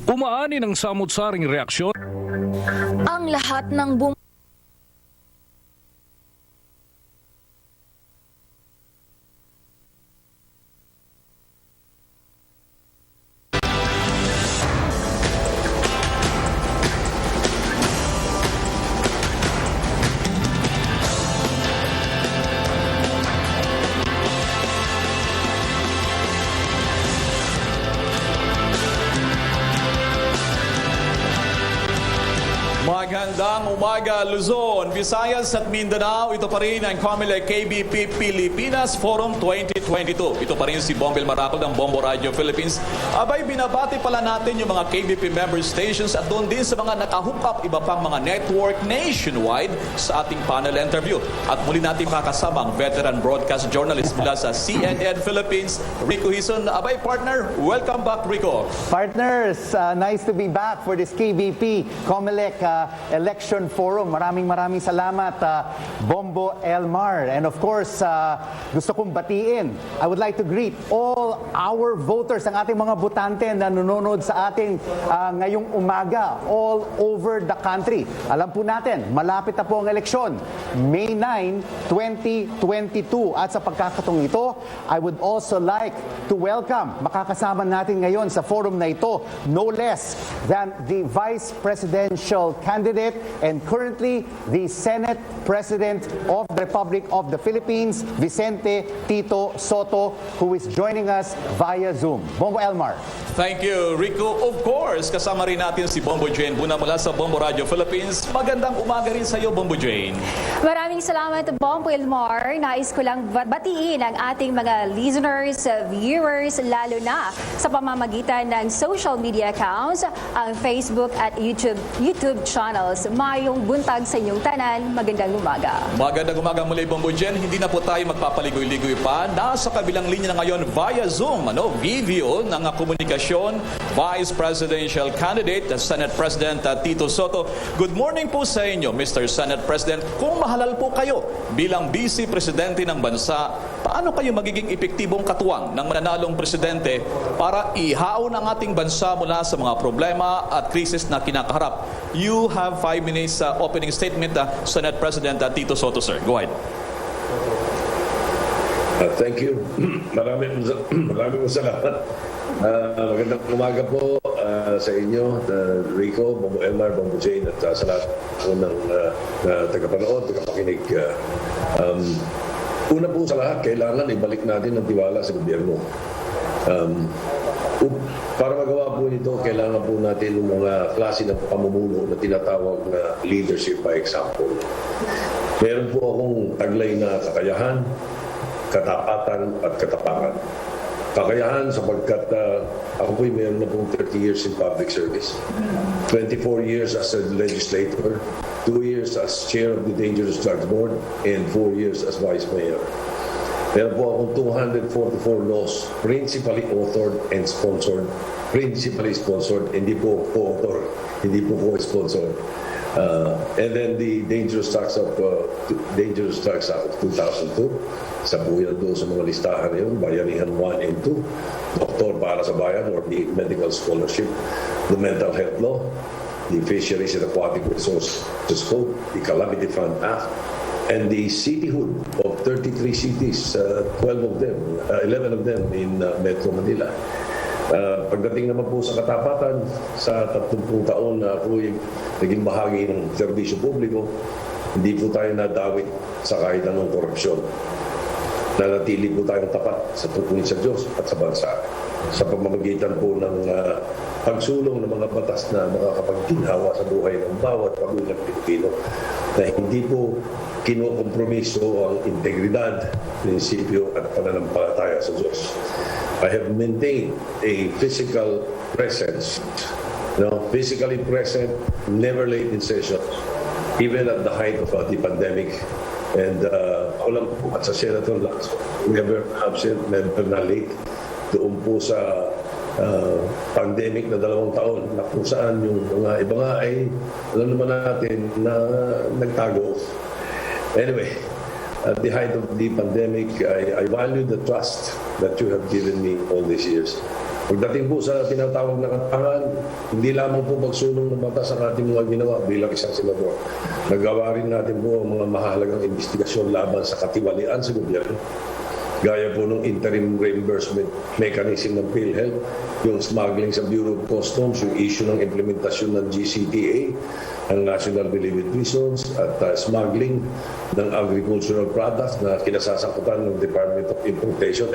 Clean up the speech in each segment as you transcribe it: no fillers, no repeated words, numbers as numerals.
Umaani ng samut-saring reaksyon ang lahat ng Magandang umaga Luzon, Visayas at Mindanao. Ito pa rin ang Comelec KBP PiliPinas Forum 2022. Ito pa rin si Elmar Acol ng Bombo Radio Philippines. Abay, binabati pala natin yung mga KBP member stations at doon din sa mga nakahook iba pang mga network nationwide sa ating panel interview. At muli natin makakasama ang veteran broadcast journalist mula sa CNN Philippines, Rico Hizon. Abay, partner, welcome back, Rico. Partners, nice to be back for this KBP Comelec election forum. Maraming salamat, Bombo, Elmar. And of course, gusto kong batiin. I would like to greet all our voters, ang ating mga botante na nanonood sa ating ngayong umaga all over the country. Alam po natin, malapit na po ang eleksyon. May 9, 2022. At sa pagkakataong ito, I would also like to welcome, makakasama natin ngayon sa forum na ito, no less than the Vice Presidential candidate and currently the Senate President of the Republic of the Philippines, Vicente Tito Sotto, who is joining us via Zoom. Bombo Elmar. Thank you, Rico. Of course, kasama rin natin si Bombo Jane Buna mula sa Bombo Radio Philippines. Magandang umaga rin sa iyo, Bombo Jane. Maraming salamat, Bombo Elmar. Nais ko lang batiin ang ating mga listeners, viewers, lalo na sa pamamagitan ng social media accounts, ang Facebook at YouTube channels. Mayong buntag sa inyong tanan. Magandang umaga. Magandang umaga muli, Bombo Jane. Hindi na po tayo magpapaligoy-ligoy pa. Nasa kabilang linya na ngayon via Zoom, video ng komunikasyon, Vice Presidential Candidate, Senate President Tito Sotto. Good morning po sa inyo, Mr. Senate President. Kung mahalal po kayo bilang Vice Presidente ng bansa, paano kayo magiging epektibong katuwang ng mananalong presidente para ihaon ang ating bansa mula sa mga problema at krisis na kinakaharap? You have 5 minutes opening statement, Senate President Tito Sotto, sir. Go ahead. Thank you. Maraming salamat. Magandang umaga po sa inyo, Rico, Bombo Elmar, Bombo Jane, at sa lahat po ng tagapanood, tagapakinig. Una po sa lahat, kailangan ibalik natin ang tiwala sa gobyerno. Para magawa po nito, kailangan po natin ng mga klase ng pamumuno na tinatawag na leadership by example. Meron po akong taglay na kakayahan, katapatan at katapangan. Kakayahan sapagkat ako po'y mayroon na pong 30 years in public service. 24 years as a legislator, 2 years as chair of the Dangerous Drugs Board, and 4 years as vice mayor. Meron po akong 244 laws, principally authored and sponsored. Principally sponsored, hindi po co-author, hindi po co-sponsored. And then the Dangerous Drugs Act of 2002, sa po yan doon sa mga listahan yun, Bayanihan 1 and 2, Doktor para sa Bayan or the Medical Scholarship, the Mental Health Law, the Fisheries and Aquatic Resources Code, the Calamity Fund Act, and the cityhood of 33 cities, 11 of them in Metro Manila. Pagdating naman po sa katapatan, sa 30 taon na po naging bahagi ng serbisyo publiko, hindi po tayo nadawit sa kahit anong korupsyon. Nanatili po tayong tapat sa tungkulin sa Diyos at sa bansa sa pamamagitan po ng pagsulong ng mga batas na makakapagginhawa sa buhay ng bawat pamilyang Pilipino na hindi po kinukompromiso ang integridad, prinsipyo at pananampalataya sa Diyos. I have maintained a physical presence, physically present, never late in sessions, even at the height of the pandemic. And ako lang po at sa Senator Lacson, never absent, never na late. Doon po sa pandemic na 2 taon na kung saan yung mga iba nga ay alam naman natin na nagtago. Anyway, at the height of the pandemic, I value the trust that you have given me all these years. Pagdating po sa tinatawag na katangan, hindi lamang po magsulong ng batas ang ating mga ginawa bilang isang senador. Nagawa rin natin po ang mga mahalagang investigasyon laban sa katiwalian sa gobyerno. Gaya po ng interim reimbursement mechanism ng PhilHealth, yung smuggling sa Bureau of Customs, yung issue ng implementasyon ng GCTA, ang National Believed Reasons, at smuggling ng agricultural products na kinasasangkutan ng Department of Importation,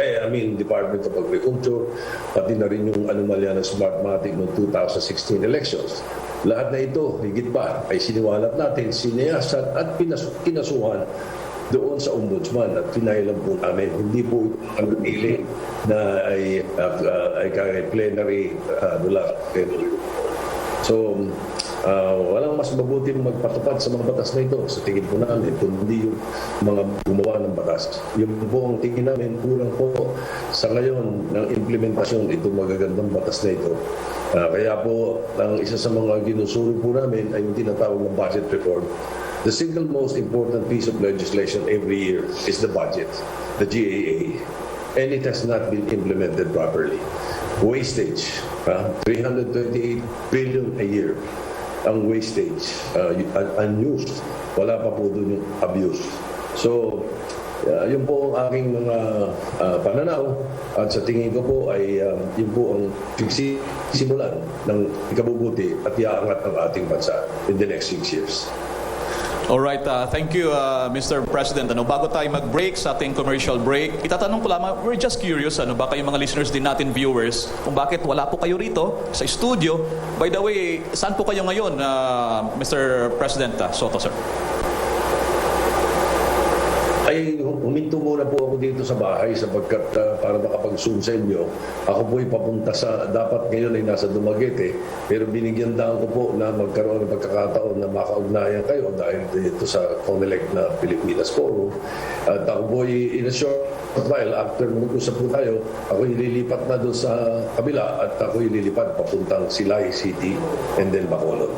Department of Agriculture, pati na rin yung anomalya ng Smartmatic noong 2016 elections. Lahat na ito, higit pa, ay siniwalat natin, sineyasan at kinasuhan doon sa ombudsman at pinailan po namin. Hindi po ang napili na ay plenary mula plenary. So, walang mas mabuti magpatupad sa mga batas na ito sa tingin po namin, kundi yung mga gumawa ng batas. Yung po ang tingin namin, kulang po sa ngayon ng implementasyon itong magagandang batas na ito. Kaya po, ang isa sa mga ginusuri po namin ay yung tinatawag ng budget reform. The single most important piece of legislation every year is the budget, the GAA, and it has not been implemented properly. Wastage, 328 billion a year ang wastage, unused. Wala pa po doon yung abuse. So, yun po ang aking mga pananaw at sa tingin ko po ay yun po ang simulan ng ikabubuti at iaangat ng ating bansa in the next 6 years. Alright, thank you, Mr. President. Bago tayo mag-break sa ating commercial break, itatanong ko lamang, we're just curious, baka yung mga listeners din natin, viewers, kung bakit wala po kayo rito sa studio. By the way, saan po kayo ngayon, Mr. President Soto, sir? Ay, huminto muna po ako dito sa bahay sapagkat para makapag-zoom sa inyo, ako po'y papunta sa, dapat ngayon ay nasa Dumaguete, pero binigyan daan ko po na magkaroon ng pagkakataon na makaugnayan kayo dahil dito sa Comelec na PiliPinas Forum. At ako po'y in a short while, after mag-usap po tayo, ako ililipat na doon sa kabila at ako ililipat papuntang Silay City and then Bacolod.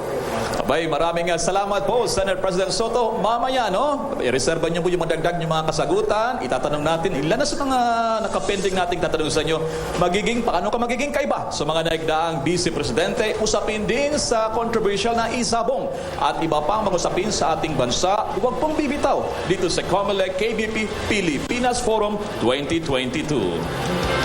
Abay, maraming salamat po, Senate President Soto. Mamaya, i-reserve niyo po yung madagdag yung mga kasagutan. Itatanong natin, ilan na sa mga nakapending nating tatanong sa inyo, paano ka magiging kaiba sa mga naigdaang Vice Presidente, usapin din sa controversial na isabong at iba pang mag-usapin sa ating bansa. Huwag pong bibitaw dito sa Comelec KBP PiliPinas Forum 2022.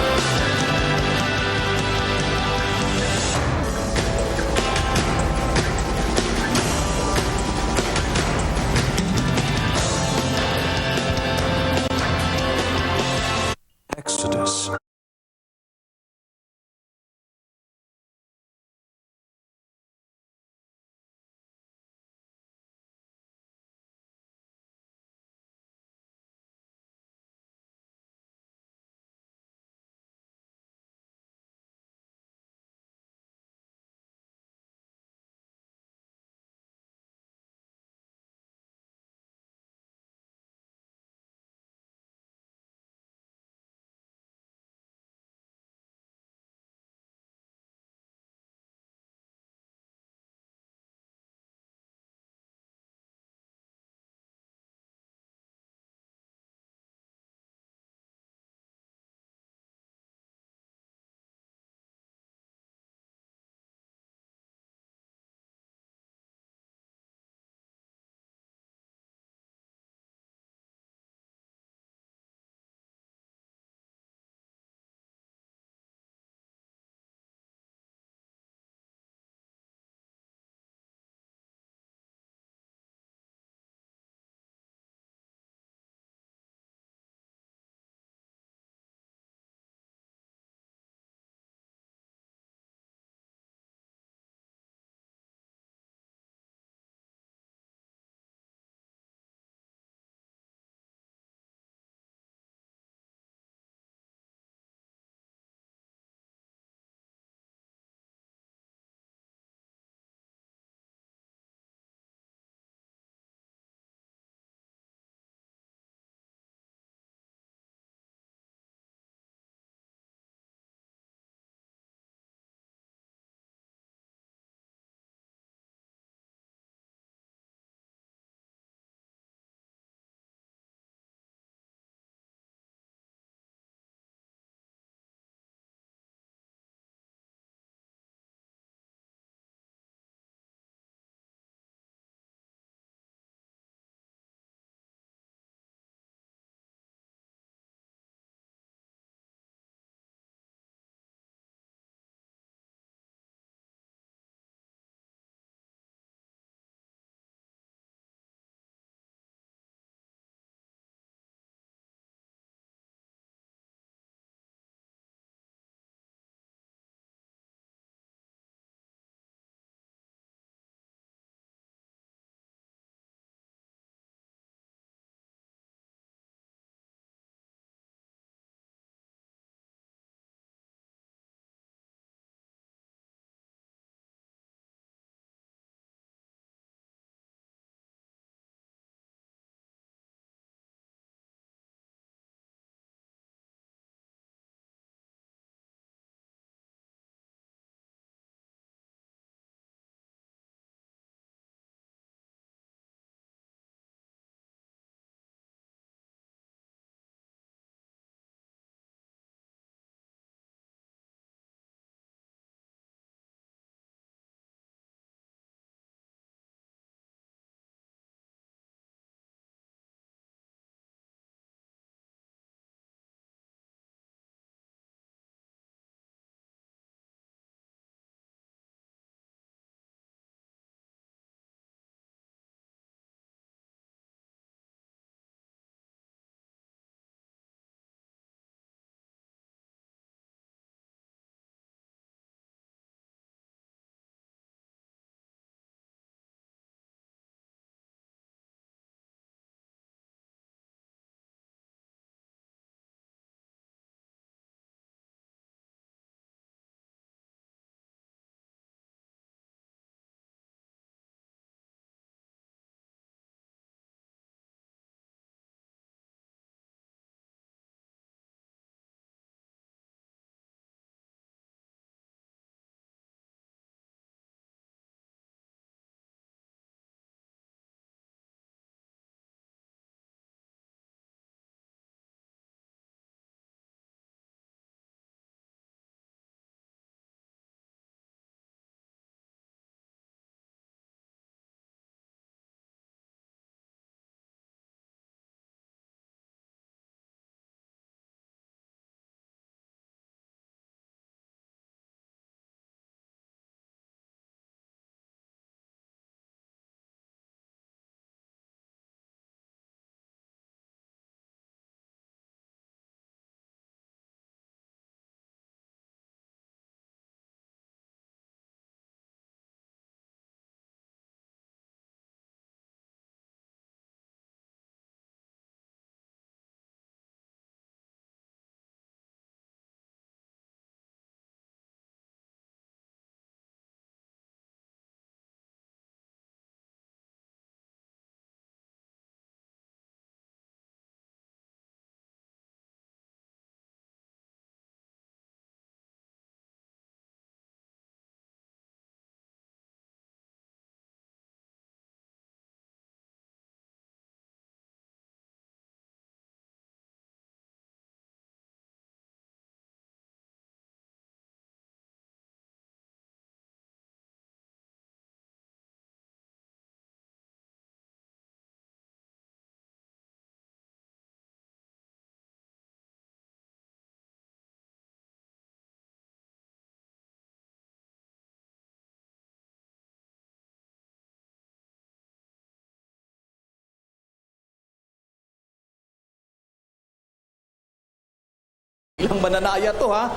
Ilang mananaya to ha.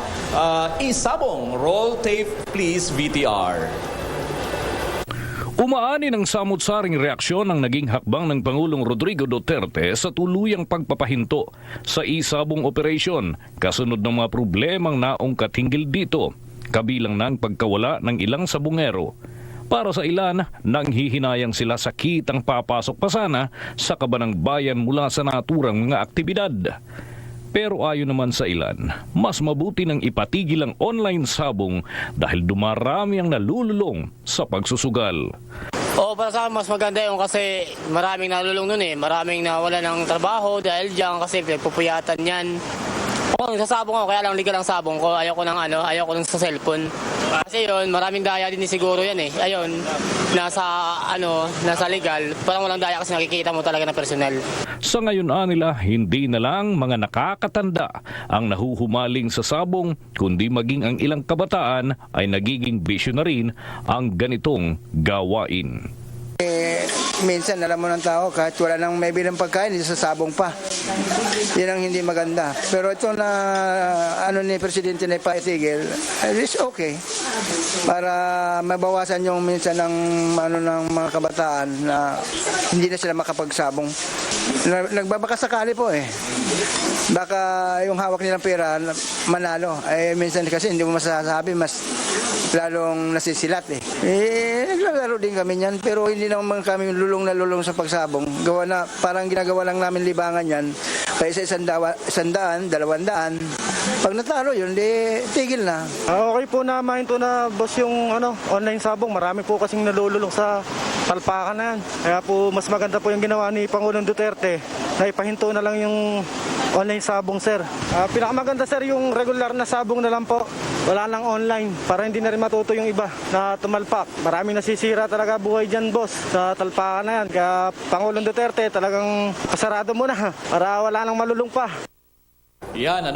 Isabong, roll tape please VTR. Umaani ng samut-saring reaksyon ang naging hakbang ng Pangulong Rodrigo Duterte sa tuluyang pagpapahinto sa isabong operasyon kasunod ng mga problemang naungkat hinggil dito, kabilang ng pagkawala ng ilang sabungero. Para sa ilan, nanghihinayang sila sa kitang papasok pa sana sa kabanang bayan mula sa naturang mga aktibidad. Pero ayon naman sa ilan, mas mabuti nang ipatigil ang online sabong dahil dumarami ang nalululong sa pagsusugal. Para sa akin mas maganda yun kasi maraming nalulung nun eh. Maraming nawala ng trabaho dahil diyan kasi pinagpupuyatan yan. Kung sasabong ako, kaya lang legal ang sabong ko. Ayaw ko ng sa cellphone. Kasi yun, maraming daya din siguro yan eh. Ayun, nasa legal. Parang walang daya kasi nakikita mo talaga na personal. Sa ngayon nila, hindi na lang mga nakakatanda ang nahuhumaling sa sabong, kundi maging ang ilang kabataan ay nagiging bisyo na rin ang ganitong gawain. Minsan alam mo ng tao kahit wala nang may bilang pagkain, sa sabong pa. Yan ang hindi maganda. Pero ito na ni Presidente na ipatigil, is okay. Para mabawasan yung minsan ng mga kabataan na hindi na sila makapagsabong. Nagbabakasakali po eh. Baka yung hawak nilang pera manalo. Minsan kasi hindi mo masasabi, mas lalong nasisilat eh. Naglalaro din kami niyan, pero hindi naman kami lulong na lulong sa pagsabong. Gawa na, parang ginagawa lang namin libangan yan. Kaysa 100, 200. Pag natalo yun, tigil na. Okay po na mainto na boss yung online sabong. Marami po kasing nalululong sa talpakan na yan. Kaya po mas maganda po yung ginawa ni Pangulong Duterte na ipahinto na lang yung online sabong, sir. Pinakamaganda, sir, yung regular na sabong na lang po. Wala nang online para hindi na rin matuto yung iba na tumalpak. Maraming nasisira talaga buhay dyan, boss, sa talpakan na yan. Kaya Pangulong Duterte talagang pasarado mo na para wala nang malulung pa. Yan,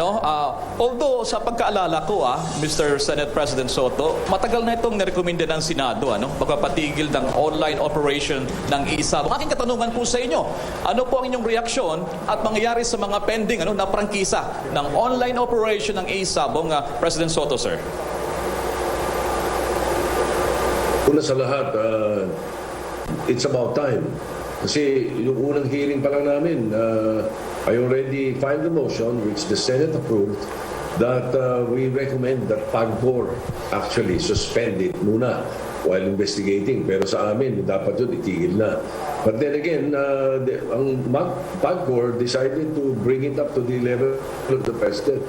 although sa pagkaalala ko, Mr. Senate President Soto, matagal na itong nirekomenda ng Senado, pagpapatigil ng online operation ng isabong. Aking katanungan po sa inyo, ano po ang inyong reaksyon at mangyayari sa mga pending na prangkisa ng online operation ng isabong, President Soto, sir? Una sa lahat, it's about time. Kasi yung unang hearing pa lang namin, I already filed a motion which the Senate approved that we recommend that PAGCOR actually suspend it muna while investigating. Pero sa amin, dapat yun itigil na. But then again, ang PAGCOR decided to bring it up to the level of the President.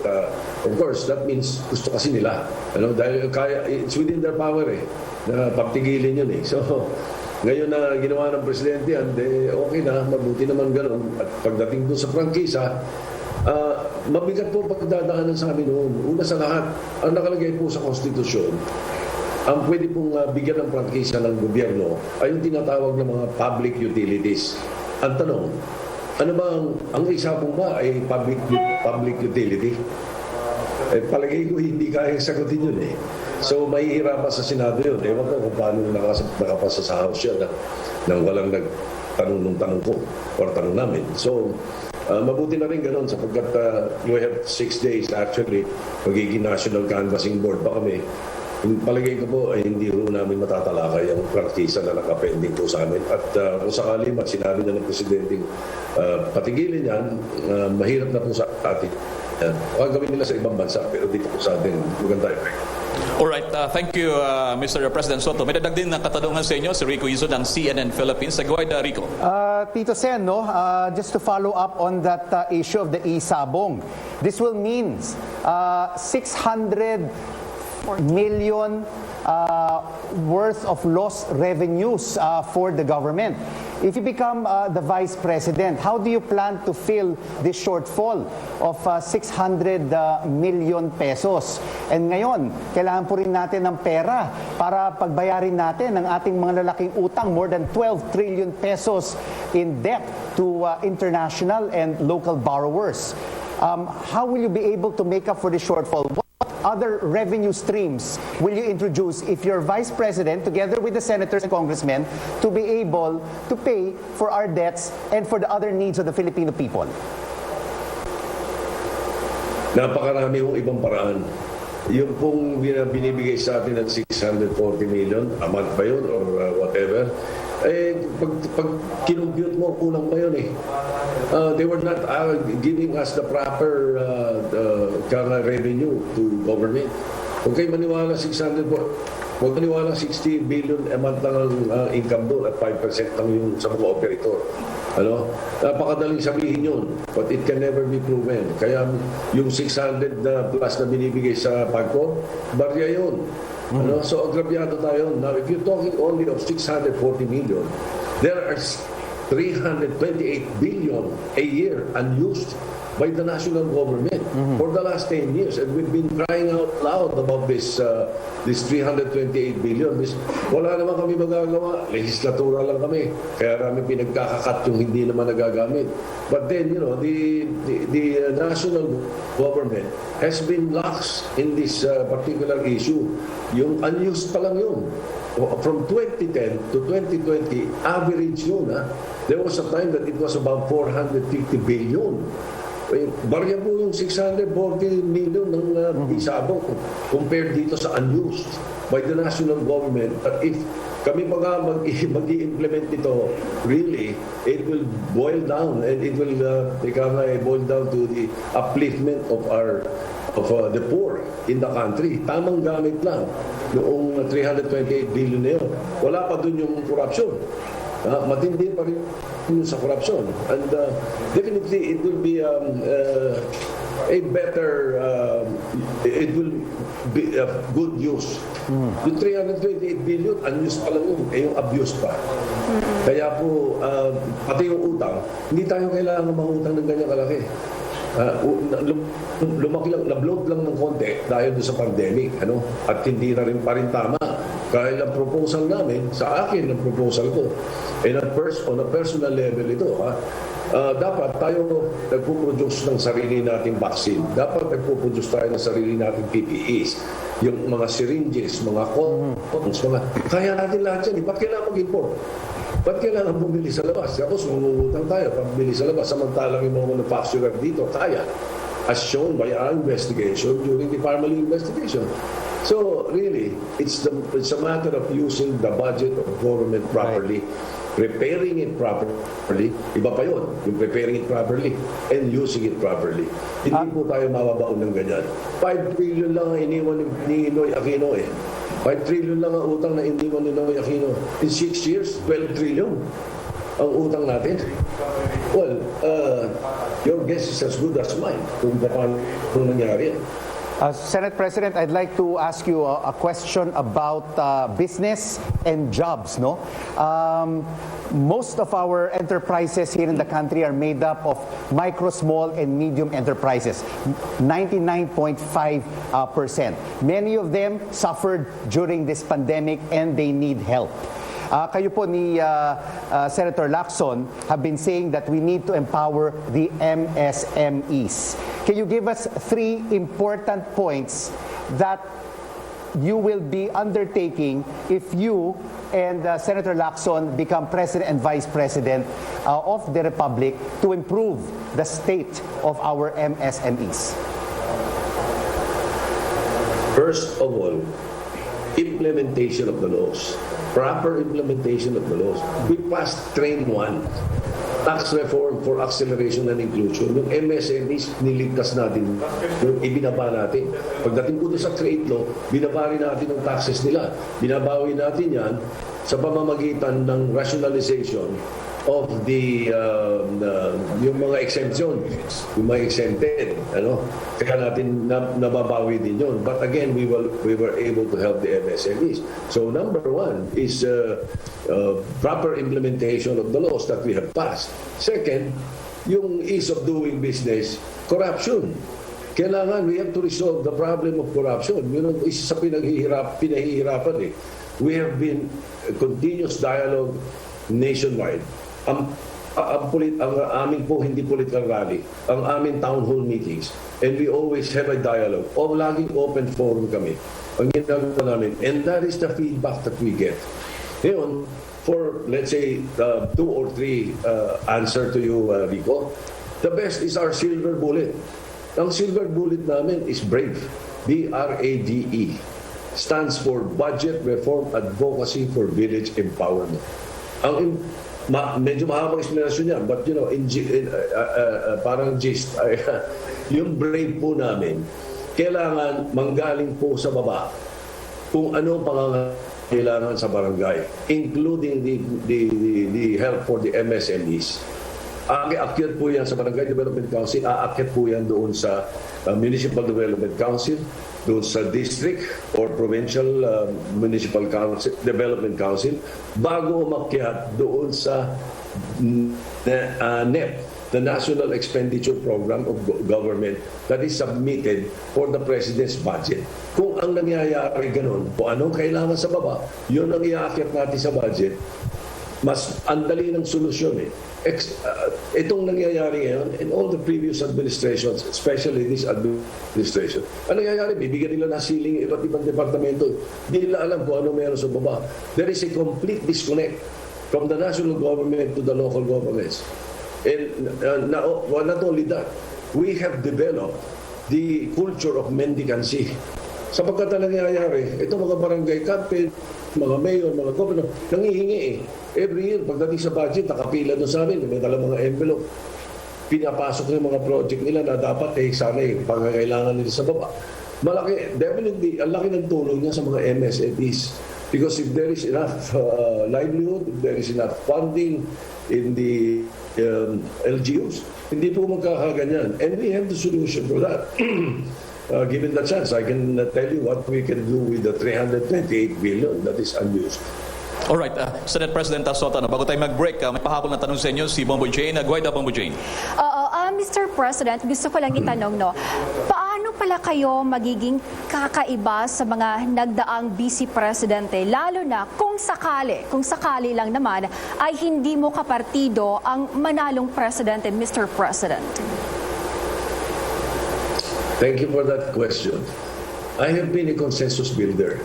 Of course, that means gusto kasi nila. Dahil it's within their power na pagtigilin yun . So, ngayon na ginawa ng Presidente yan, okay na, mabuti naman ganun. At pagdating doon sa prangkisa, mabigat po pagdadaanan sa amin noon. Una sa lahat, ang nakalagay po sa Konstitusyon, ang pwede pong bigyan ng prangkisa ng gobyerno ay yung tinatawag ng mga public utilities. Ang tanong, ano ba ang isabong ba ay public utility? Palagay ko hindi kaya sagutin yun . So mahihirapan sa Senado yun. Ewan ko kung paano nakapasa sa House yan nang walang nagtanong ng tanong ko or tanong namin. So mabuti na rin ganun sapagkat we have 6 days actually magiging National Canvassing Board pa kami. Palagay ko po ay hindi rin namin matatalakay ang prangkisa na nakapending po sa amin. At kung sakali sinabi na ng Presidente patigilin yan, mahirap na po sa atin. Gawin nila sa ibang bansa pero dito po sa atin maganda effect. Alright, thank you, Mr. President Soto. May dadag din ng katanungan sa inyo si Rico Hizon ng CNN Philippines. Go ahead, Rico. Tito Sen, just to follow up on that issue of the isabong, this will mean 600 million worth of lost revenues for the government. If you become the Vice President, how do you plan to fill this shortfall of 600 million pesos? And ngayon, kailangan po rin natin ng pera para pagbayarin natin ang ating mga lalaking utang, more than 12 trillion pesos in debt to international and local borrowers. How will you be able to make up for the shortfall? Other revenue streams will you introduce if you're Vice President together with the senators and congressmen to be able to pay for our debts and for the other needs of the Filipino people? Napakarami hong ibang paraan. Yung pong binibigay sa atin ng 640 million, a month ba yun or whatever, pag kinumpute mo, kulang pa yun eh. They were not giving us the proper revenue to government. Huwag kayo maniwala 600 po. Huwag maniwala 60 billion a month lang ang income doon at 5% lang yung sa mga operator. Ano? Napakadaling sabihin yun, but it can never be proven. Kaya yung 600 na plus na binibigay sa PAGCO, barya yun. Ano? So agrabyado tayo. Now, if you're talking only of 640 million, there are 328 billion a year unused by the national government for the last 10 years. And we've been crying out loud about this 328 billion. Wala naman kami magagawa. Legislatura lang kami. Kaya kami pinagkakakat yung hindi naman nagagamit. But then, you know, the national government has been lax in this particular issue. Yung unused pa lang yun. From 2010 to 2020, average yun. There was a time that it was about 450 billion. Barya po yung 640 million ng isabong compared dito sa unused by the national government. But if kami mag-i-implement ito, really, it will boil down and it will boil down to the upliftment of the poor in the country. Tamang gamit lang noong 328 billion na yun. Wala pa dun yung corruption. Matindi pa rin sa corruption. And definitely it will be a better, it will be a good use. Yung 328 billion, unused pa lang yun, yung abuse pa. Kaya po, pati yung utang, hindi tayo kailangan mangutang ng ganyan kalaki. Lumaki lang, nabloat lang ng konti dahil doon sa pandemic, ano? At hindi na rin pa rin tama. Dahil ang proposal namin, sa akin ang proposal ko, on a personal level ito, dapat tayo nagpo-produce ng sarili nating vaccine. Dapat nagpo-produce tayo ng sarili nating PPEs. Yung mga syringes, mga condoms, kaya natin lahat yan. Ba't kailangan mag-import? Ba't kailangan bumili sa labas? Tapos mangungutang tayo pag bumili sa labas. Samantalang yung mga manufacturer dito, kaya. As shown by our investigation during the Parmali investigation. So really, it's a matter of using the budget of government properly, preparing it properly, iba pa yun, yung preparing it properly and using it properly. Hindi po tayo mababaon ng ganyan. 5 trillion lang ang iniwan ni Noy Aquino eh. 5 trillion lang ang utang na iniwan ni Noy Aquino. In 6 years, 12 trillion ang utang natin. Well, your guess is as good as mine kung paano nangyari yan. Senate President, I'd like to ask you a question about business and jobs. No, most of our enterprises here in the country are made up of micro, small, and medium enterprises. 99.5%. Many of them suffered during this pandemic, and they need help. Kayo po ni Senator Lacson have been saying that we need to empower the MSMEs. Can you give us 3 important points that you will be undertaking if you and Senator Lacson become President and Vice President of the Republic to improve the state of our MSMEs? First of all, implementation of the laws. Proper implementation of the laws. We passed Train 1, Tax Reform for Acceleration and Inclusion. Yung MSMEs, niligtas natin, yung ibinaba natin. Pagdating po sa Trade Law, binaba rin natin ang taxes nila. Binabawi natin yan sa pamamagitan ng rationalization of the yung mga exemption, yung mga exempted, ano, kaya natin nababawi din yun. But again, we were able to help the MSMEs. So number 1 is proper implementation of the laws that we have passed. Second, yung ease of doing business, corruption. Kailangan, we have to resolve the problem of corruption. Yun ang isa sa pinahihirapan eh. We have been continuous dialogue nationwide. Ang aming po hindi political rally, ang aming town hall meetings, and we always have a dialogue. Laging open forum kami. Ang ginagawa namin, and that is the feedback that we get. Ngayon, for let's say 2 or 3 answer to you, Rico, the best is our silver bullet. Ang silver bullet namin is BRAVE. B-R-A-D-E. Stands for Budget Reform Advocacy for Village Empowerment. Medyo mahabang explanation yan, but you know, parang gist, yung BRAVE po namin, kailangan manggaling po sa baba kung ano pangangailangan sa barangay, including the help for the MSMEs. Aakyat po yan sa Barangay Development Council, aakyat po yan doon sa Municipal Development Council, doon sa District or Provincial Municipal Council, Development Council, bago umakyat doon sa NEP, the National Expenditure Program of Government that is submitted for the President's budget. Kung ang nangyayari ganun, kung anong kailangan sa baba, yun ang iaakyat natin sa budget, mas andali ng solusyon eh. Itong nangyayari ngayon in all the previous administrations, especially this administration, ang nangyayari, bibigyan nila ng ceiling iba't ibang departamento. Hindi nila alam kung ano meron sa baba. There is a complete disconnect from the national government to the local governments. And not only that, we have developed the culture of mendicancy. Sapagkat ang nangyayari, ito mga barangay captain, mga mayor, mga governor, nangihingi eh. Every year, pagdating sa budget, nakapila doon sa amin, may dala mga envelope. Pinapasok yung mga project nila na dapat sana yung pangangailangan nila sa baba. Malaki, definitely, ang laki ng tulong niya sa mga MSMEs. Because if there is enough livelihood, if there is enough funding in the LGUs, hindi po magkakaganyan. And we have the solution for that. Given the chance, I can tell you what we can do with the 328 billion that is unused. Alright, Senate President Soto, bago tayo mag-break, may pahabol na tanong sa inyo si Bombo Jane. Go ahead, Bombo Jane. Mr. President, gusto ko lang itanong, no, paano pala kayo magiging kakaiba sa mga nagdaang Vice Presidente, lalo na kung sakali lang naman, ay hindi mo kapartido ang manalong Presidente, Mr. President? Thank you for that question. I have been a consensus builder.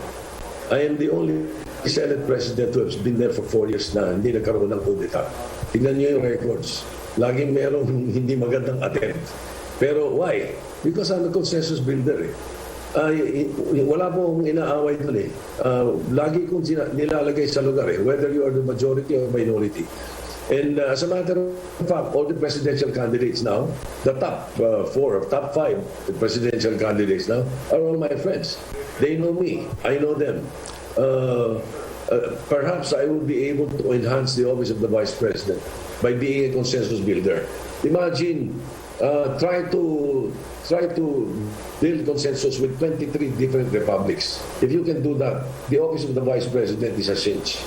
I am the only Senate President who has been there for 4 years na hindi nagkaroon ng kudeta. Tingnan niyo yung records. Laging merong hindi magandang attempt. Pero why? Because I'm a consensus builder eh. Wala po akong inaaway doon eh. Lagi kong nilalagay sa lugar eh, whether you are the majority or minority. And as a matter of fact, all the presidential candidates now, the top 4 or top 5 the presidential candidates now are all my friends. They know me. I know them. Perhaps I will be able to enhance the office of the Vice President by being a consensus builder. Imagine, try to build consensus with 23 different republics. If you can do that, the office of the Vice President is a cinch.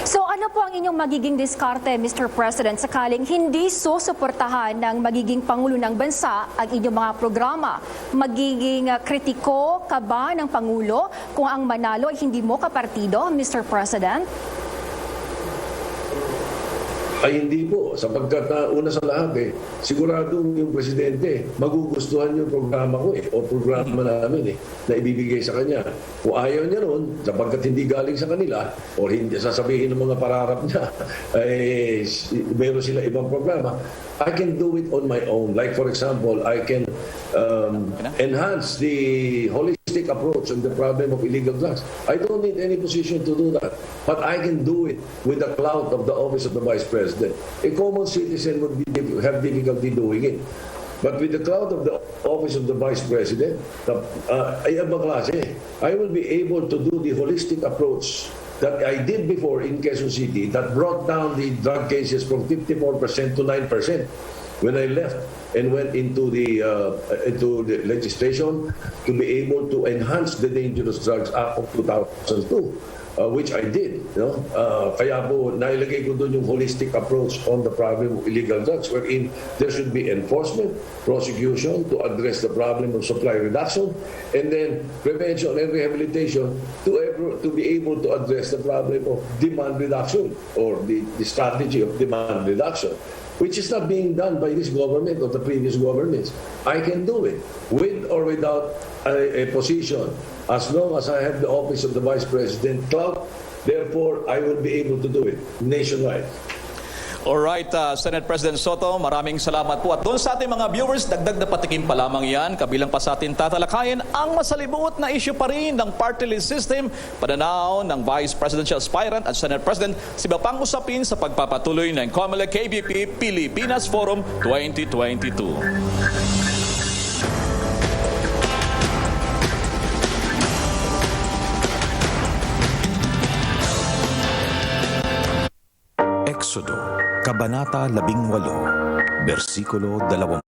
So ano po ang inyong magiging diskarte, Mr. President, sakaling hindi susuportahan ng magiging Pangulo ng Bansa ang inyong mga programa? Magiging kritiko ka ba ng Pangulo kung ang manalo ay hindi mo kapartido, Mr. President? Ay hindi po, sapagkat una sa lahat sigurado yung Presidente magugustuhan yung programa ko o programa namin na ibibigay sa kanya. Kung ayaw niya nun, sapagkat hindi galing sa kanila o hindi sasabihin ng mga pararap niya, meron sila ibang programa, I can do it on my own. Like for example, I can enhance the holistic approach on the problem of illegal drugs. I don't need any position to do that. But I can do it with the clout of the office of the Vice President. A common citizen would have difficulty doing it. But with the clout of the office of the Vice President, ay ibang klase. I will be able to do the holistic approach that I did before in Quezon City that brought down the drug cases from 54% to 9% when I left and went into the legislation to be able to enhance the Dangerous Drugs Act of 2002, which I did. Kaya po nailagay ko doon yung holistic approach on the problem of illegal drugs wherein there should be enforcement, prosecution to address the problem of supply reduction, and then prevention and rehabilitation to be able to address the problem of demand reduction or the strategy of demand reduction, which is not being done by this government or the previous governments. I can do it with or without a position as long as I have the office of the Vice President clout. Therefore, I will be able to do it nationwide. Alright, Senate President Soto, maraming salamat po. At doon sa ating mga viewers, dagdag na patikim pa lamang yan. Kabilang pa sa atin tatalakayin ang masalimuot na issue pa rin ng party list system, pananaw ng Vice Presidential Aspirant at Senate President sa iba pang usapin sa pagpapatuloy ng Comelec KBP PiliPinas Forum 2022. Exodo, Kabanata 18, versikulo 20.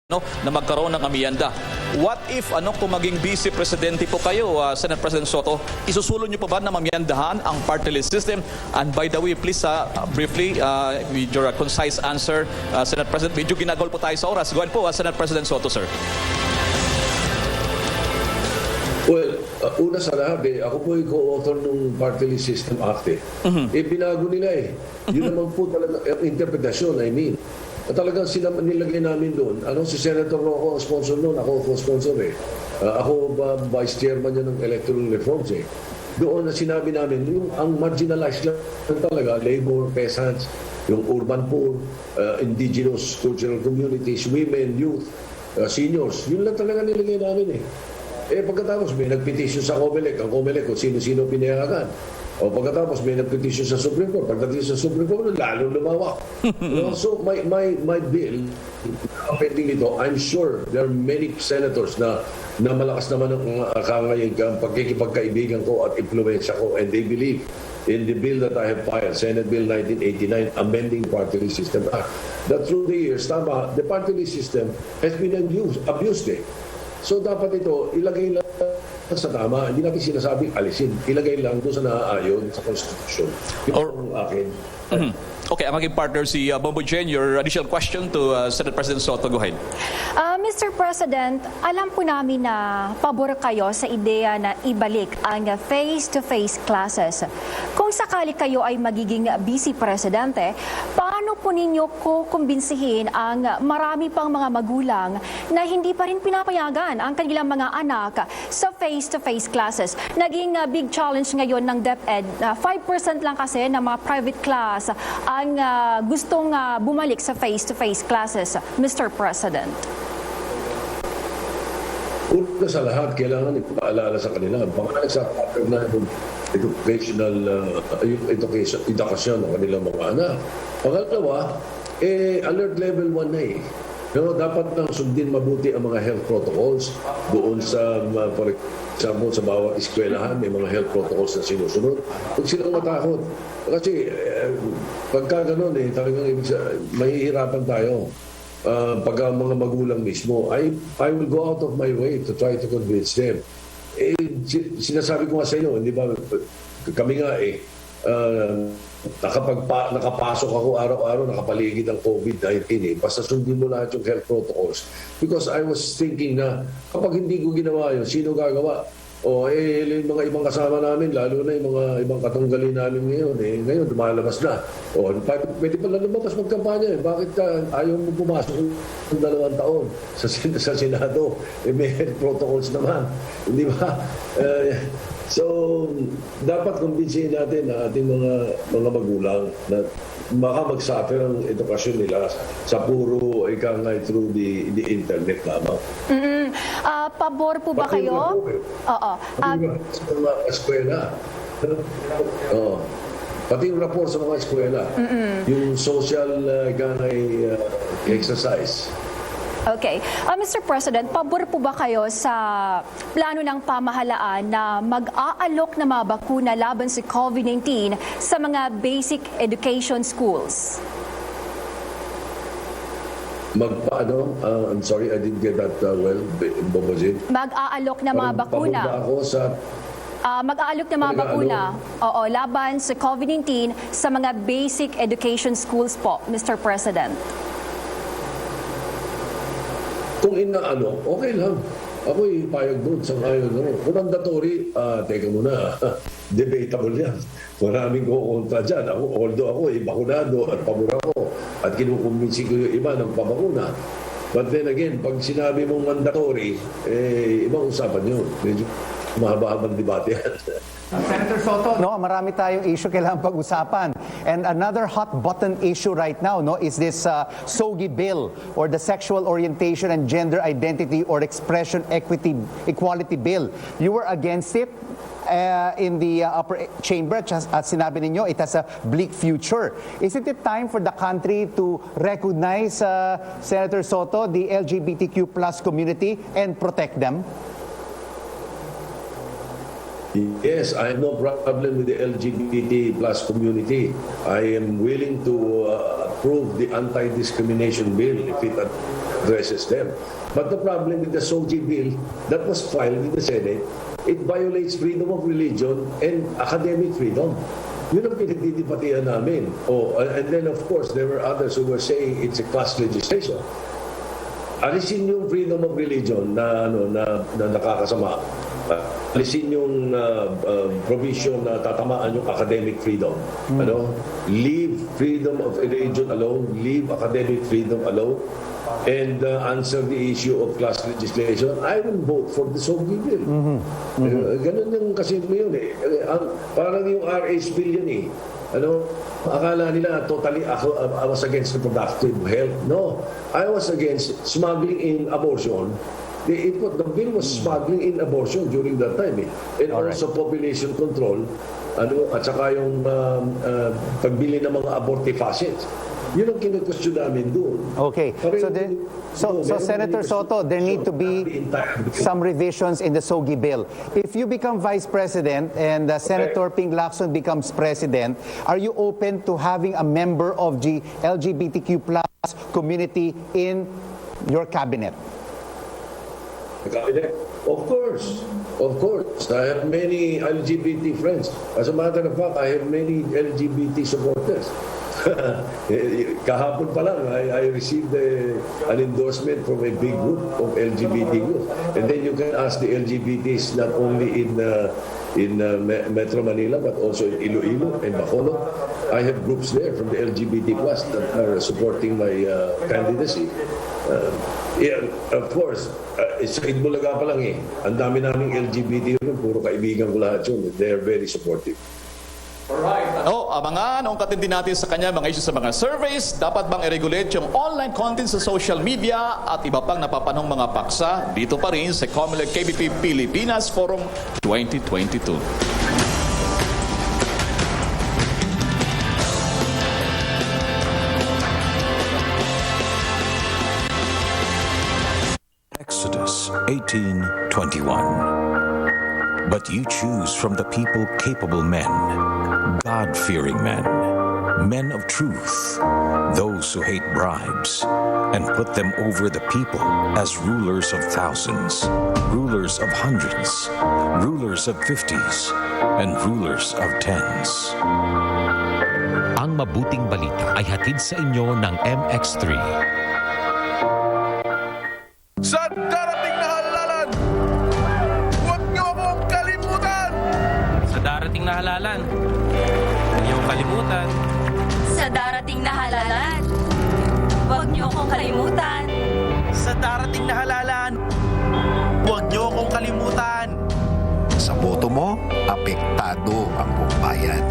na magkaroon ng amyenda. What if kung maging vice presidente po kayo, Senate President Soto, isusulong niyo po ba na mamyandahan ang party list system? And by the way, please briefly with your concise answer, Senate President, medyo ginagol po tayo sa oras. Go ahead po, Senate President Soto, sir. Well, una sa lahat, ako po yung co-author ng Party List System Act. Binago nila Yun naman po talaga, interpretasyon, I mean. Talagang nilagay namin doon. Si Senator Roco ang sponsor noon, ako co-sponsor ako vice chairman niya ng electoral reforms Doon na sinabi namin, ang marginalized lang talaga, labor, peasants, yung urban poor, indigenous cultural communities, women, youth, seniors. Yun lang talaga nilagay namin pagkatapos may nagpetisyon sa Comelec, ang Comelec kung sino-sino pinayagan. O pagkatapos may nagpetisyon sa Supreme Court, pagdating sa Supreme Court, lalo lumawak. So my bill, pending nito, I'm sure there are many senators na malakas naman ang pagkikipagkaibigan ko at impluensya ko, and they believe in the bill that I have filed, Senate Bill 1989, amending Party List System Act. That through the years, the party list system has been abused So dapat ito, ilagay lang sa tama. Hindi natin sinasabing alisin. Ilagay lang doon sa naaayon sa Constitution. Ito ang akin. Okay, ang aking partner si Bombo Jen, your additional question to Senate President Soto. Go ahead. Mr. President, alam po namin na pabor kayo sa ideya na ibalik ang face-to-face classes. Kung sakali kayo ay magiging vice presidente, paano po ninyo kukumbinsihin ang marami pang mga magulang na hindi pa rin pinapayagan ang kanilang mga anak sa face-to-face classes? Naging big challenge ngayon ng DepEd. 5% lang kasi ng mga private class ang gustong bumalik sa face-to-face classes, Mr. President. Una sa lahat, kailangan ipaalala sa kanila. Pangalan sa pattern na educational edukasyon ng kanilang mga anak. Pangalawa, alert level 1 na Pero dapat nang sundin mabuti ang mga health protocols doon sa, for example, sa bawat eskwelahan, may mga health protocols na sinusunod. Huwag silang matakot. Kasi pagka gano'n, talagang mahihirapan tayo. Pagka mga magulang mismo, I will go out of my way to try to convince them. Sinasabi ko nga sa inyo, hindi ba, kami nga nakapasok ako araw-araw, nakapaligid ang COVID-19 basta sundin mo lahat yung health protocols. Because I was thinking na kapag hindi ko ginawa yun, sino gagawa? Yung mga ibang kasama namin, lalo na yung mga ibang katunggali namin ngayon, ngayon lumalabas na. Pwede pala lumabas magkampanya. Bakit ayaw mo pumasok ng 2 taon sa Senado? May health protocols naman. Hindi ba? So, dapat kumbinsihin natin na ating mga magulang na baka mag-suffer ang edukasyon nila sa puro through the internet lamang. Pabor po ba kayo? Oo. Sa mga eskwela. Pati yung rapport sa mga eskwela. Yung social exercise. Okay. Mr. President, pabor po ba kayo sa plano ng pamahalaan na mag-aalok na mga bakuna laban sa COVID-19 sa mga basic education schools? I'm sorry, I didn't get that well, Bobojin. Mag-aalok na mga bakuna. Pabor ako sa... mag-aalok na mga bakuna laban sa COVID-19 sa mga basic education schools po, Mr. President. Kung okay lang. Ako'y payag doon sa ngayon. Kung mandatory, teka muna, debatable yan. Maraming kukontra dyan. Although ako, bakunado at pabor ako. At kinukumbinsi ko yung iba ng pabakuna. But then again, pag sinabi mong mandatory, ibang usapan yun. Medyo mahaba-habang debate yan. Senator Soto, marami tayong issue kailangan pag-usapan. And another hot button issue right now is this SOGI bill, or the Sexual Orientation and Gender Identity or Expression Equality Bill. You were against it in the upper chamber. At sinabi ninyo, it has a bleak future. Isn't it time for the country to recognize, Senator Soto, the LGBTQ plus community and protect them? Yes, I have no problem with the LGBT plus community. I am willing to approve the anti-discrimination bill if it addresses them. But the problem with the SOGI bill that was filed in the Senate, it violates freedom of religion and academic freedom. Yun ang pinagdidibatihan namin. And then of course, there were others who were saying it's a class legislation. Alisin yung freedom of religion na nakakasama. Alisin yung provision na tatamaan yung academic freedom. Leave freedom of religion alone, leave academic freedom alone, and answer the issue of class legislation. I will vote for the SOGI bill. Ganun yung kasi yun eh. Parang yung RA's bill yan eh. Akala nila totally I was against reproductive health. No, I was against smuggling in abortion. The bill was smuggling in abortion during that time eh. And also population control, at saka yung pagbili ng mga abortifacients. Yun ang kinukwestiyon namin doon. Okay. So Senator Soto, there need to be some revisions in the SOGI bill. If you become Vice President and Senator Ping Lacson becomes President, are you open to having a member of the LGBTQ+ community in your cabinet? The cabinet? Of course. Of course. I have many LGBT friends. As a matter of fact, I have many LGBT supporters. Kahapon pa lang, I received an endorsement from a big group of LGBT groups. And then you can ask the LGBTs not only in Metro Manila but also in Iloilo and Bacolod. I have groups there from the LGBT+ that are supporting my candidacy. Yeah, of course, sa Itbulaga pa lang eh. Ang dami naming LGBT yun, puro kaibigan ko lahat yun. They are very supportive. Alright. Abangan ang katindi natin sa kanya mga issues sa mga surveys. Dapat bang i-regulate yung online content sa social media at iba pang napapanong mga paksa dito pa rin sa Comelec KBP PiliPinas Forum 2022. Exodus 18:21. But you choose from the people capable men, God-fearing men, men of truth, those who hate bribes, and put them over the people as rulers of thousands, rulers of hundreds, rulers of 50s, and rulers of 10s. Ang mabuting balita ay hatid sa inyo ng MX3. Sa darating na halalan, huwag niyo akong kalimutan! Sa darating na halalan, huwag niyo akong kalimutan. Sa darating na halalan, huwag niyo akong kalimutan. Sa darating na halalan, huwag niyo akong kalimutan! Sa boto mo, apektado ang buong bayan.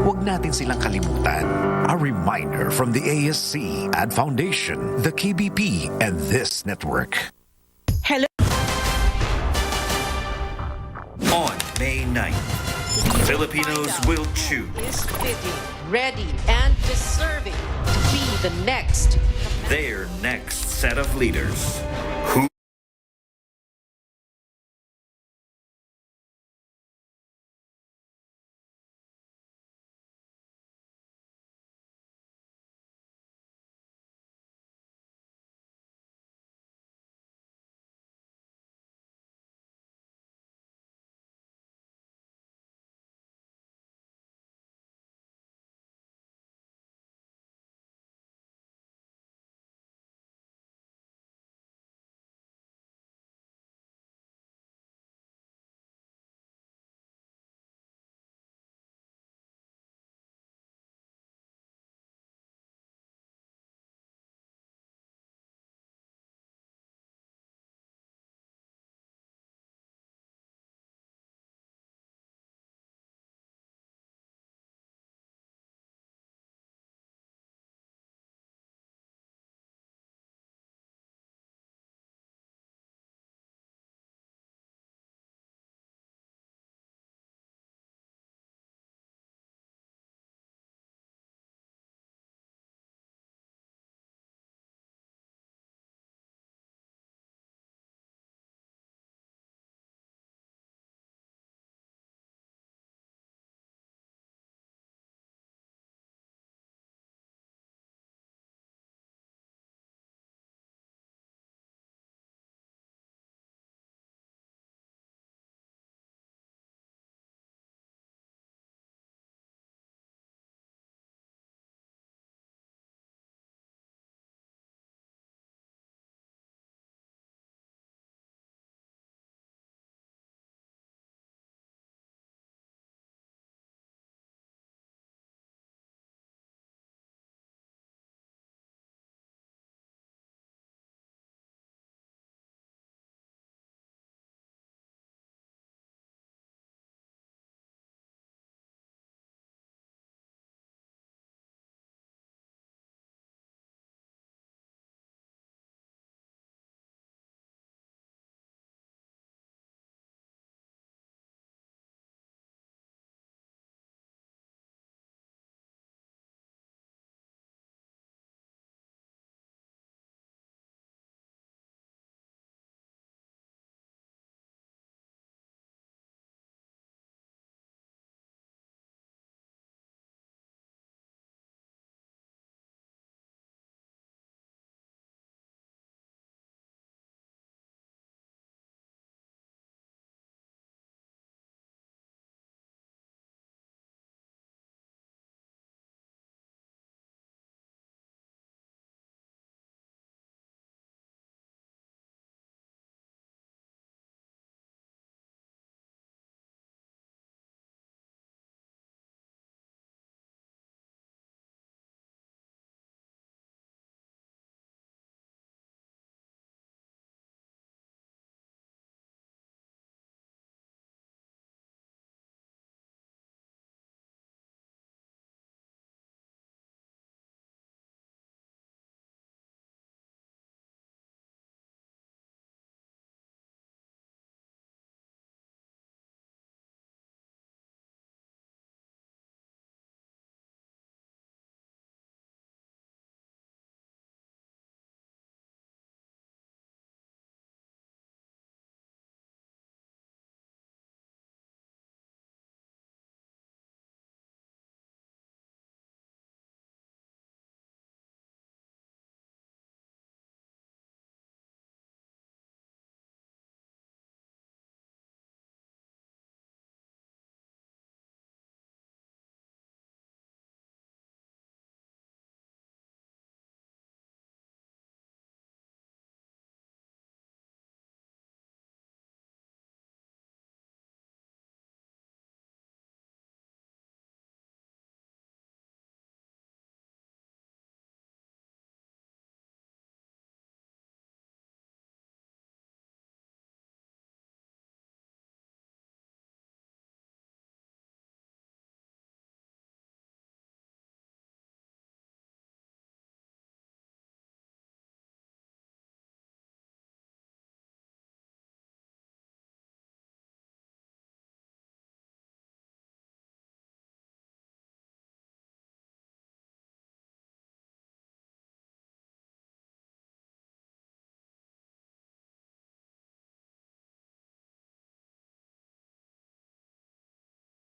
Huwag natin silang kalimutan. A reminder from the ASC, Ad Foundation, the KBP, and this network. Hello. On May 9th, Filipinos will choose ready and deserving to be the next their next set of leaders. Who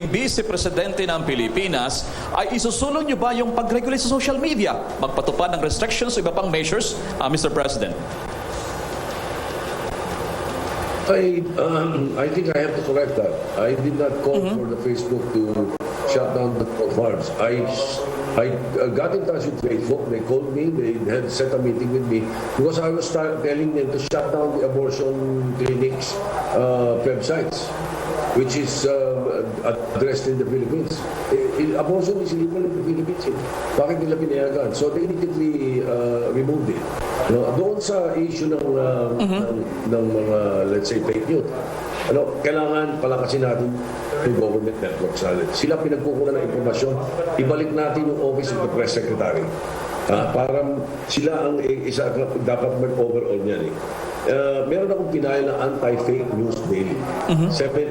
Vice Presidente ng Pilipinas, ay isusulong niyo ba yung pag-regulate sa social media? Magpatupad ng restrictions o iba pang measures, Mr. President? I think I have to correct that. I did not call for the Facebook to shut down the farms. I got in touch with Facebook. They called me. They had set a meeting with me because I was telling them to shut down the abortion clinics websites, which is addressed in the Philippines. Abortion is illegal in the Philippines. Bakit nila pinayagan? So they immediately removed it. Doon sa issue ng mga, let's say, fake news, kailangan palakasin natin yung government networks natin. Sila pinagkukunan ng informasyon, ibalik natin yung Office of the Press Secretary. Para sila ang isa dapat mag-overall niyan. Meron akong pinayal na anti-fake news bill.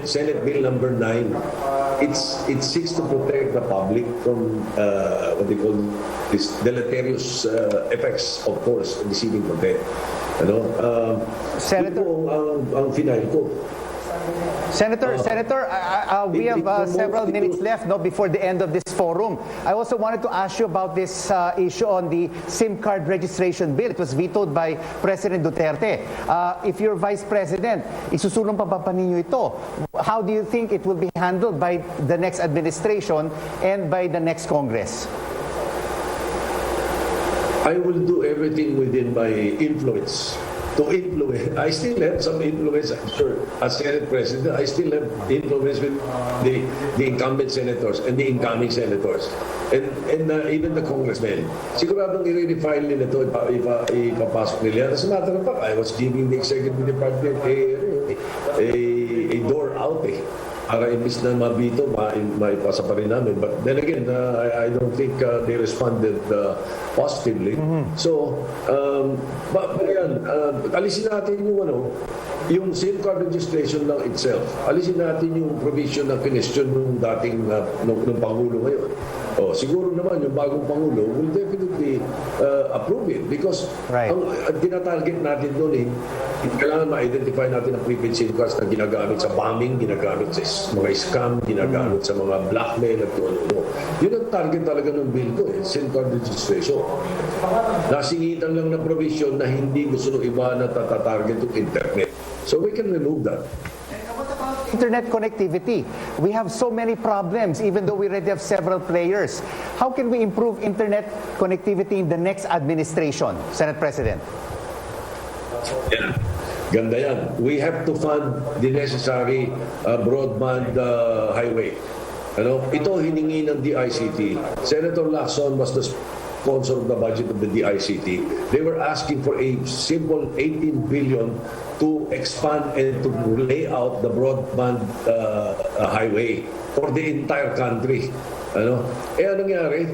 Senate Bill number 9. It seeks to protect the public from what they call this deleterious effects of false and deceiving content. Senator, ang final ko. Senator, we have several minutes left before the end of this forum. I also wanted to ask you about this issue on the SIM card registration bill. It was vetoed by President Duterte. If you're Vice President, isusulong pa ba ninyo ito? How do you think it will be handled by the next administration and by the next Congress? I will do everything within my influence to influence. I still have some influence, I'm sure, as Senate President. I still have influence with the incumbent senators and the incoming senators and even the congressmen. Siguradong i-refile nila ito, ipapasok nila. As a matter of fact, I was giving the executive department a door out para imbis na mabito, maipasa pa rin namin. But then again, I don't think they responded positively. So, yan, alisin natin yung SIM card registration lang itself. Alisin natin yung provision na question nung dating nung Pangulo ngayon. Siguro naman yung bagong Pangulo will definitely approve it because ang tinatarget natin doon kailangan ma-identify natin ang prepaid SIM cards na ginagamit sa bombing, ginagamit sa mga scam, ginagamit sa mga blackmail at ano. Yun ang target talaga ng bill ko SIM card registration. Nasingitan lang ng provision na hindi gusto ng iba na tatatarget yung internet. So we can remove that. Internet connectivity. We have so many problems even though we already have several players. How can we improve internet connectivity in the next administration, Senate President? Yeah. Ganda yan. We have to fund the necessary broadband highway. Ito hiningi ng DICT. Senator Lacson was the sponsor of the budget of the DICT. They were asking for a simple 18 billion to expand and to lay out the broadband highway for the entire country. Anong nangyari?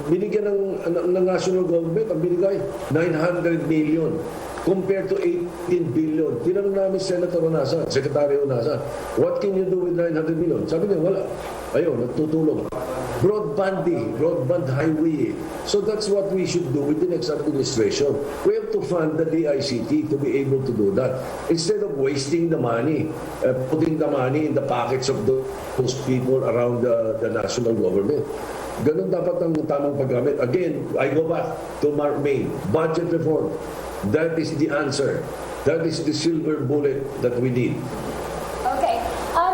Binigyan ng national government, ang binigay 900 million compared to 18 billion. Tinanong namin Senator Onasa, Secretary Onasa, what can you do with 900 million? Sabi niya, wala. Ayun, nagtutulong. Broadband highway. So that's what we should do with the next administration. We have to fund the DICT to be able to do that. Instead of wasting the money, putting the money in the pockets of those people around the national government. Ganun dapat ang tamang paggamit. Again, I go back to Mark May. Budget reform. That is the answer. That is the silver bullet that we need. Okay.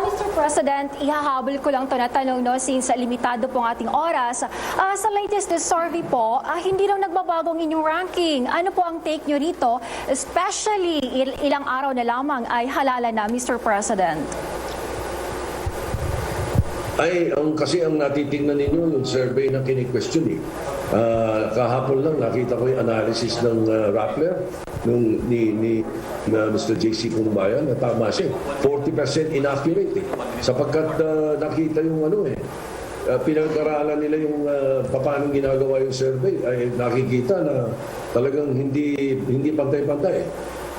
Mr. President, ihahabol ko lang ito na tanong, since limitado pong ating oras. Sa latest survey po, hindi raw nagbabagong inyong ranking. Ano po ang take nyo rito? Especially, ilang araw na lamang ay halala na, Mr. President. Kasi ang natitingnan ninyo yung survey na kini-question kahapon lang nakita ko yung analysis ng Rappler ni Mr. JC Pumbayan na tama siya. 40% inaccurate sapagkat nakita yung pinag-aralan nila yung paano ginagawa yung survey ay nakikita na talagang hindi pantay-pantay.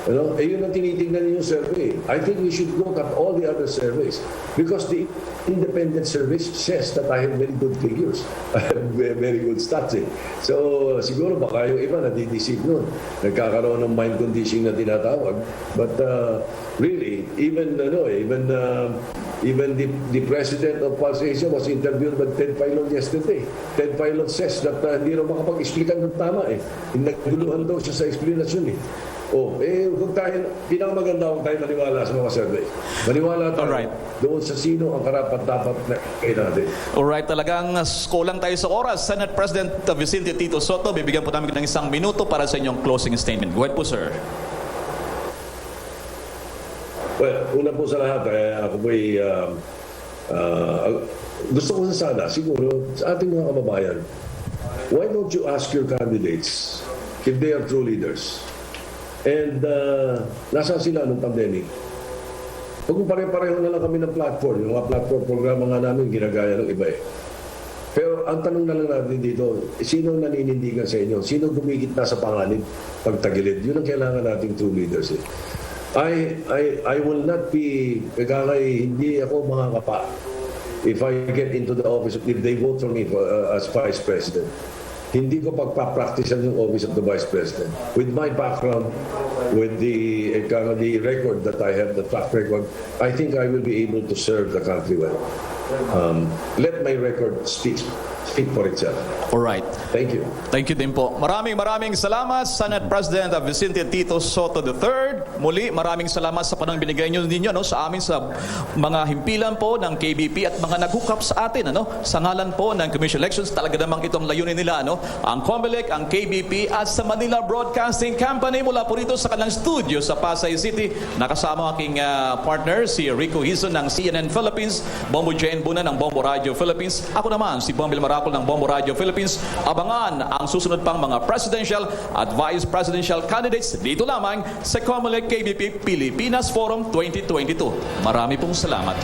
Yun ang tinitingnan yung survey. I think we should look at all the other surveys because the independent survey says that I have very good figures. I have very good stats. So, siguro baka yung iba nadideceive nun. Nagkakaroon ng mind conditioning na tinatawag. But really, even the president of Pulse Asia was interviewed by Ted Filon yesterday. Ted Filon says that hindi raw makapag-explican ng tama Naguluhan daw siya sa explanation kung tayo, pinakamaganda kung tayo maniwala sa mga survey. Maniwala tayo doon sa sino ang karapat-dapat na natin. Alright, talagang kulang tayo sa oras. Senate President Vicente Tito Sotto, bibigyan po namin ng 1 minuto para sa inyong closing statement. Go ahead po, sir. Well, una po sa lahat, ako po'y gusto ko sana, siguro, sa ating mga kababayan, why don't you ask your candidates if they are true leaders? And nasaan sila nung pandemic? Kung pare-pareho na lang kami ng platform, yung mga platform programa nga namin, ginagaya ng iba Pero ang tanong na lang natin dito, sino naninindigan sa inyo? Sino gumigit na sa panganib pagtagilid? Yun ang kailangan nating true leaders I will not be, hindi ako makakapa if I get into the office, if they vote for me as Vice President. Hindi ko pagpa-practicean yung office of the Vice President. With my background, with the record that I have, the track record, I think I will be able to serve the country well. Let my record speak for itself. Alright. Thank you. Thank you din po. Maraming salamat, Senate President Vicente Tito Sotto III. Muli, maraming salamat sa panahon binigay ninyo sa amin sa mga himpilan po ng KBP at mga nag-hook up sa atin sa ngalan po ng Commission Elections. Talaga namang itong layunin nila ang Comelec, ang KBP at sa Manila Broadcasting Company mula po rito sa kanilang studio sa Pasay City. Nakasama aking partner si Rico Hizon ng CNN Philippines, Bombo Jane Buna ng Bombo Radio Philippines. Ako naman si Elmar Acol ng Bombo Radio Philippines. Abangan ang susunod pang mga presidential at vice presidential candidates dito lamang sa Comelec KBP PiliPinas Forum 2022. Marami pong salamat.